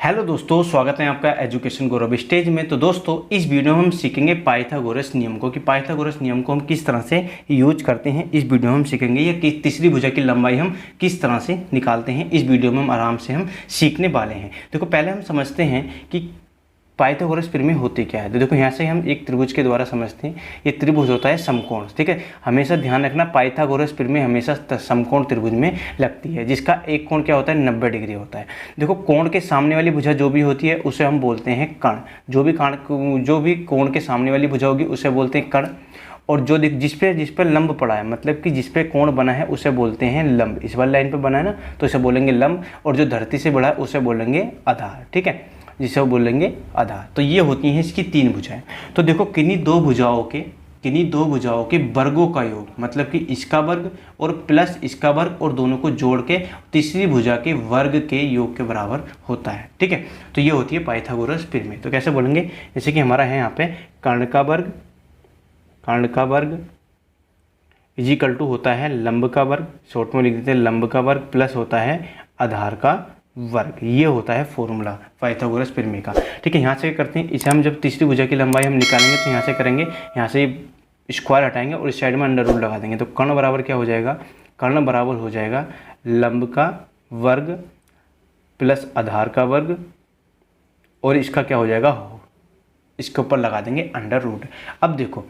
Hello दोस्तों, स्वागत है आपका एजुकेशन गौरव स्टेज में। तो दोस्तों, इस वीडियो में हम सीखेंगे पाइथागोरस नियम को कि पाइथागोरस नियम को हम किस तरह से यूज करते हैं। इस वीडियो में हम सीखेंगे या कि तीसरी भुजा की लंबाई हम किस तरह से निकालते हैं। इस वीडियो में हम आराम से हम सीखने वाले हैं। देखो, पहले हम समझते हैं कि पाइथागोरस प्रमेय होती क्या है। तो देखो, यहाँ से हम एक त्रिभुज के द्वारा समझते हैं। ये त्रिभुज होता है समकोण, ठीक है। हमेशा ध्यान रखना, पाइथागोरस प्रमेय हमेशा समकोण त्रिभुज में लगती है, जिसका एक कोण क्या होता है, 90 डिग्री होता है। देखो, कोण के सामने वाली भुजा जो भी होती है उसे हम बोलते हैं कर्ण। जो भी कोण के सामने वाली भुजा होगी उसे बोलते हैं कर्ण। और जो जिस पे लंब पड़ा है, मतलब कि जिस पे कोण बना है उसे बोलते हैं लंब। इस वाली लाइन पे बना है ना, तो इसे बोलेंगे लंब। और जो धरती से बड़ा है उसे बोलेंगे आधार, ठीक है, जिसे वो बोलेंगे आधार। तो ये होती हैं इसकी तीन भुजाएं। तो देखो, किन्हीं दो भुजाओं के वर्गों का योग, मतलब कि इसका वर्ग और प्लस इसका वर्ग और दोनों को जोड़ के तीसरी भुजा के वर्ग के योग के बराबर होता है, ठीक है। तो ये होती है पाइथागोरस प्रमेय। तो कैसे बोलेंगे, जैसे कि हमारा है यहाँ पे कर्ण का वर्ग इज इक्वल टू होता है लंब का वर्ग, शॉर्ट में लिख देते हैं लंब का वर्ग, प्लस होता है आधार का वर्ग। ये होता है फॉर्मूला पाइथागोरस प्रमेय का, ठीक है। यहाँ से करते हैं, इसे हम जब तीसरी भुजा की लंबाई हम निकालेंगे तो यहाँ से करेंगे, यहाँ से स्क्वायर हटाएंगे और इस साइड में अंडर रूट लगा देंगे। तो कर्ण बराबर क्या हो जाएगा, कर्ण बराबर हो जाएगा लंब का वर्ग प्लस आधार का वर्ग, और इसका क्या हो जाएगा, इसके ऊपर लगा देंगे अंडर रूट। अब देखो,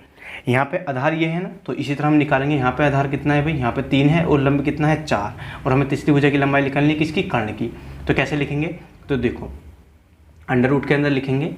यहाँ पे आधार ये है ना, तो इसी तरह हम निकालेंगे। यहाँ पे आधार कितना है भाई, यहाँ पे 3 है और लंब कितना है 4, और हमें तीसरी भुजा की लंबाई निकालनी है किसकी, कर्ण की। तो कैसे लिखेंगे, तो देखो अंडर रूट के अंदर लिखेंगे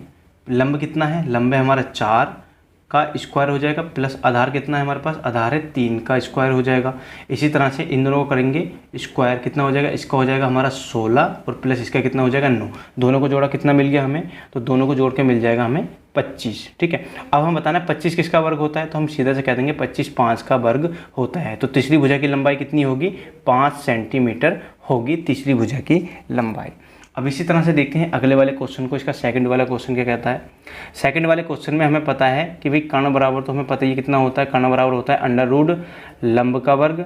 लंब कितना है, लंब है हमारा 4 का स्क्वायर हो जाएगा, प्लस आधार कितना है हमारे पास, आधार है 3 का स्क्वायर हो जाएगा। इसी तरह से इन दोनों को करेंगे स्क्वायर, कितना हो जाएगा, इसका हो जाएगा हमारा 16 और प्लस इसका कितना हो जाएगा 9। दोनों को जोड़ा कितना मिल गया हमें, तो दोनों को जोड़ के मिल जाएगा हमें 25, ठीक है। अब हम बताना 25 किसका वर्ग होता है, तो हम सीधा से कह देंगे 25 5 का वर्ग होता है। तो तीसरी भुजा की लंबाई कितनी होगी, 5 सेंटीमीटर होगी तीसरी भुजा की लंबाई। अब इसी तरह से देखते हैं अगले वाले क्वेश्चन को। इसका सेकंड वाला क्वेश्चन क्या कहता है। सेकंड वाले क्वेश्चन में हमें पता है कि भाई कर्ण बराबर, तो हमें पता है ये कितना होता है, कर्ण बराबर होता है अंडर रूट लंब का वर्ग,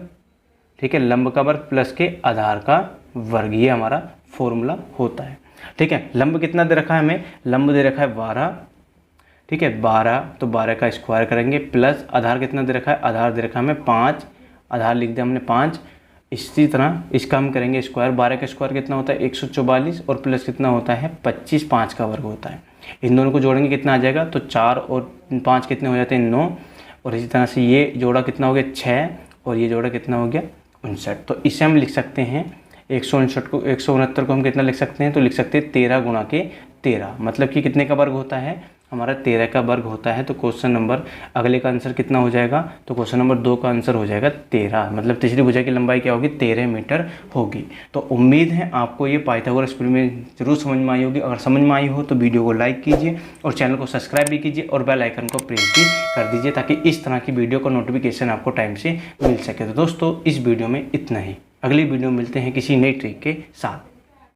ठीक है, लंब का वर्ग प्लस के आधार का वर्ग। ये हमारा फॉर्मूला होता है, ठीक है। लंब कितना दे रखा है हमें, लंब दे रखा है 12, ठीक है, 12, तो 12 का स्क्वायर करेंगे, प्लस आधार कितना दे रखा है, आधार दे रखा है हमें 5, आधार लिख दिया हमने 5। इसी तरह इसका हम करेंगे स्क्वायर, 12 का स्क्वायर कितना होता है 144, और प्लस कितना होता है 25, 5 का वर्ग होता है। इन दोनों को जोड़ेंगे कितना आ जाएगा, तो 4 और 5 कितने हो जाते हैं 9, और इसी तरह से ये जोड़ा कितना हो गया 6, और ये जोड़ा कितना हो गया 59। तो इसे हम लिख सकते हैं 169 को, 169 को हम कितना लिख सकते हैं, तो लिख सकते हैं 13 गुणा के 13, मतलब कि कितने का वर्ग होता है हमारा, 13 का वर्ग होता है। तो क्वेश्चन नंबर अगले का आंसर कितना हो जाएगा, तो क्वेश्चन नंबर 2 का आंसर हो जाएगा 13, मतलब तीसरी भुजा की लंबाई क्या होगी, 13 मीटर होगी। तो उम्मीद है आपको ये पाइथागोरस प्रमेय जरूर समझ में आई होगी। अगर समझ में आई हो तो वीडियो को लाइक कीजिए और चैनल को सब्सक्राइब भी कीजिए और बेल आइकन को प्रेस भी कर दीजिए, ताकि इस तरह की वीडियो का नोटिफिकेशन आपको टाइम से मिल सके। तो दोस्तों, इस वीडियो में इतना ही। अगली वीडियो में मिलते हैं किसी नई ट्रिक के साथ।